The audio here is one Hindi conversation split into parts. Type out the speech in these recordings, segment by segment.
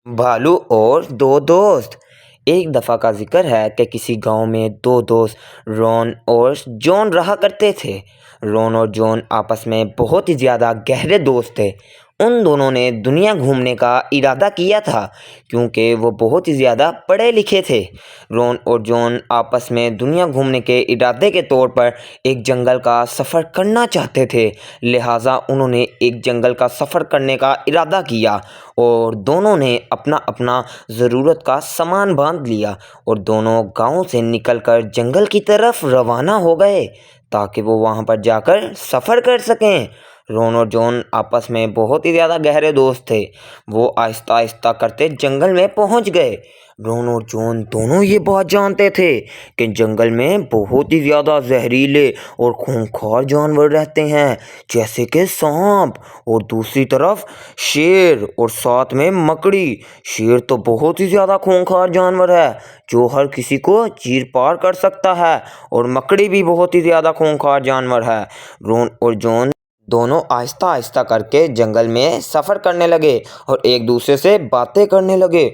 भालू और दो दोस्त। एक दफ़ा का जिक्र है कि किसी गांव में दो दोस्त रॉन और जॉन रहा करते थे। रॉन और जॉन आपस में बहुत ही ज़्यादा गहरे दोस्त थे। उन दोनों ने दुनिया घूमने का इरादा किया था क्योंकि वो बहुत ही ज़्यादा पढ़े लिखे थे। रॉन और जॉन आपस में दुनिया घूमने के इरादे के तौर पर एक जंगल का सफ़र करना चाहते थे। लिहाजा उन्होंने एक जंगल का सफ़र करने का इरादा किया और दोनों ने अपना अपना ज़रूरत का सामान बांध लिया और दोनों गांव से निकलकर जंगल की तरफ रवाना हो गए ताकि वो वहां पर जाकर सफ़र कर सकें। रॉन और जॉन आपस में बहुत ही ज़्यादा गहरे दोस्त थे। वो आहिस्ता आहिस्ता करते जंगल में पहुंच गए। रॉन और जॉन दोनों ये बात जानते थे कि जंगल में बहुत ही ज़्यादा जहरीले और खूंखार जानवर रहते हैं, जैसे कि सांप और दूसरी तरफ शेर और साथ में मकड़ी। शेर तो बहुत ही ज़्यादा खूंखार जानवर है जो हर किसी को चीर पार कर सकता है, और मकड़ी भी बहुत ही ज़्यादा खूंखार जानवर है। रॉन और जॉन दोनों आहिस्ता आहिस्ता करके जंगल में सफ़र करने लगे और एक दूसरे से बातें करने लगे।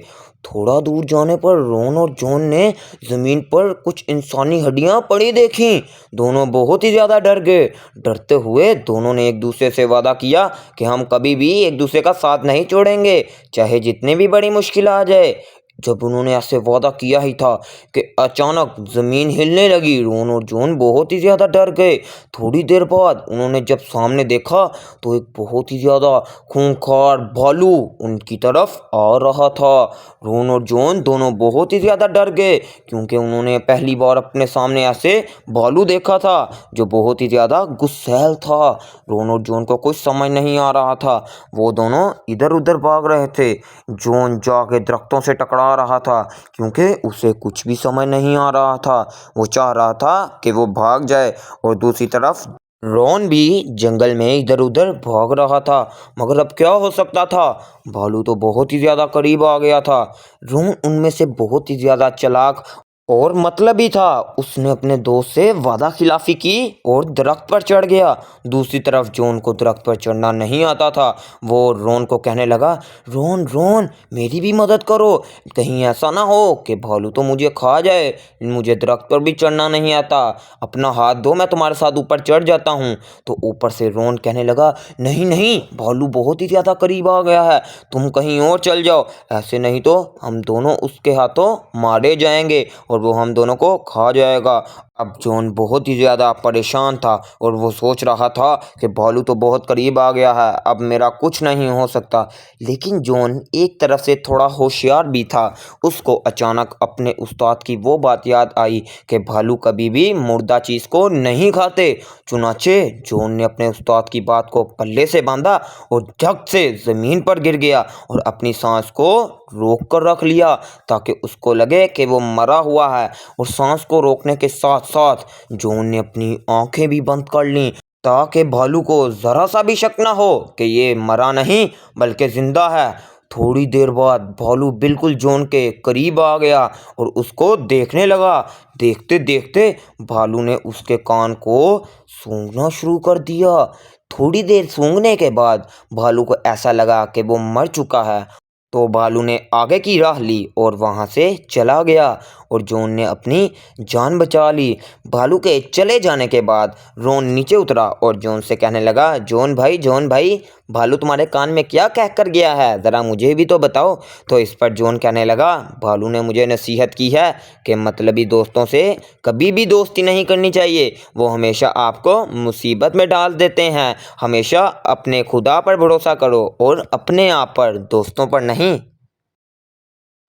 थोड़ा दूर जाने पर रॉन और जॉन ने ज़मीन पर कुछ इंसानी हड्डियां पड़ी देखीं। दोनों बहुत ही ज़्यादा डर गए। डरते हुए दोनों ने एक दूसरे से वादा किया कि हम कभी भी एक दूसरे का साथ नहीं छोड़ेंगे, चाहे जितनी भी बड़ी मुश्किल आ जाए। जब उन्होंने ऐसे वादा किया ही था कि अचानक ज़मीन हिलने लगी। रॉन और जॉन बहुत ही ज़्यादा डर गए। थोड़ी देर बाद उन्होंने जब सामने देखा तो एक बहुत ही ज़्यादा खूंखार भालू उनकी तरफ आ रहा था। रॉन और जॉन दोनों बहुत ही ज़्यादा डर गए क्योंकि उन्होंने पहली बार अपने सामने ऐसे भालू देखा था जो बहुत ही ज़्यादा गुस्सैल था। रॉन और जॉन को कुछ समझ नहीं आ रहा था। वो दोनों इधर उधर भाग रहे थे। जॉन जाके दरख्तों से टकरा रहा था क्योंकि उसे कुछ भी समझ नहीं आ रहा था। वो चाह रहा था कि वो भाग जाए, और दूसरी तरफ रॉन भी जंगल में इधर उधर भाग रहा था। मगर अब क्या हो सकता था, भालू तो बहुत ही ज़्यादा करीब आ गया था। रॉन उनमें से बहुत ही ज़्यादा चालाक और मतलबी था। उसने अपने दोस्त से वादा खिलाफी की और दरख्त पर चढ़ गया। दूसरी तरफ जॉन को दरख्त पर चढ़ना नहीं आता था। वो रॉन को कहने लगा, रॉन रॉन मेरी भी मदद करो, कहीं ऐसा ना हो कि भालू तो मुझे खा जाए, मुझे दरख्त पर भी चढ़ना नहीं आता, अपना हाथ दो, मैं तुम्हारे साथ ऊपर चढ़ जाता हूँ। तो ऊपर से रॉन कहने लगा, नहीं नहीं, भालू बहुत ही ज़्यादा करीब आ गया है, तुम कहीं और चल जाओ, ऐसे नहीं तो हम दोनों उसके हाथों मारे जाएंगे और वो हम दोनों को खा जाएगा। अब जॉन बहुत ही ज़्यादा परेशान था और वो सोच रहा था कि भालू तो बहुत करीब आ गया है, अब मेरा कुछ नहीं हो सकता। लेकिन जॉन एक तरफ से थोड़ा होशियार भी था। उसको अचानक अपने उस्ताद की वो बात याद आई कि भालू कभी भी मुर्दा चीज़ को नहीं खाते। चुनाचे जॉन ने अपने उस्ताद की बात को पल्ले से बांधा और झट से ज़मीन पर गिर गया और अपनी सांस को रोक कर रख लिया ताकि उसको लगे कि वो मरा हुआ है। और सांस को रोकने के साथ साथ जॉन ने अपनी आंखें भी बंद कर लीं ताकि भालू को ज़रा सा भी शक ना हो कि ये मरा नहीं बल्कि ज़िंदा है। थोड़ी देर बाद भालू बिल्कुल जॉन के करीब आ गया और उसको देखने लगा। देखते देखते भालू ने उसके कान को सूंघना शुरू कर दिया। थोड़ी देर सूंघने के बाद भालू को ऐसा लगा कि वो मर चुका है। तो भालू ने आगे की राह ली और वहाँ से चला गया और जॉन ने अपनी जान बचा ली। भालू के चले जाने के बाद रॉन नीचे उतरा और जॉन से कहने लगा, जॉन भाई, भालू तुम्हारे कान में क्या कह कर गया है, ज़रा मुझे भी तो बताओ। तो इस पर जॉन कहने लगा, भालू ने मुझे नसीहत की है कि मतलबी दोस्तों से कभी भी दोस्ती नहीं करनी चाहिए, वो हमेशा आपको मुसीबत में डाल देते हैं। हमेशा अपने खुदा पर भरोसा करो और अपने आप पर, दोस्तों पर नहीं।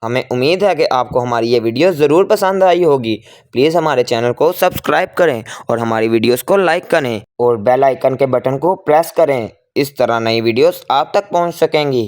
हमें उम्मीद है कि आपको हमारी ये वीडियो ज़रूर पसंद आई होगी। प्लीज़ हमारे चैनल को सब्सक्राइब करें और हमारी वीडियोस को लाइक करें और बेल आइकन के बटन को प्रेस करें। इस तरह नई वीडियोस आप तक पहुंच सकेंगी।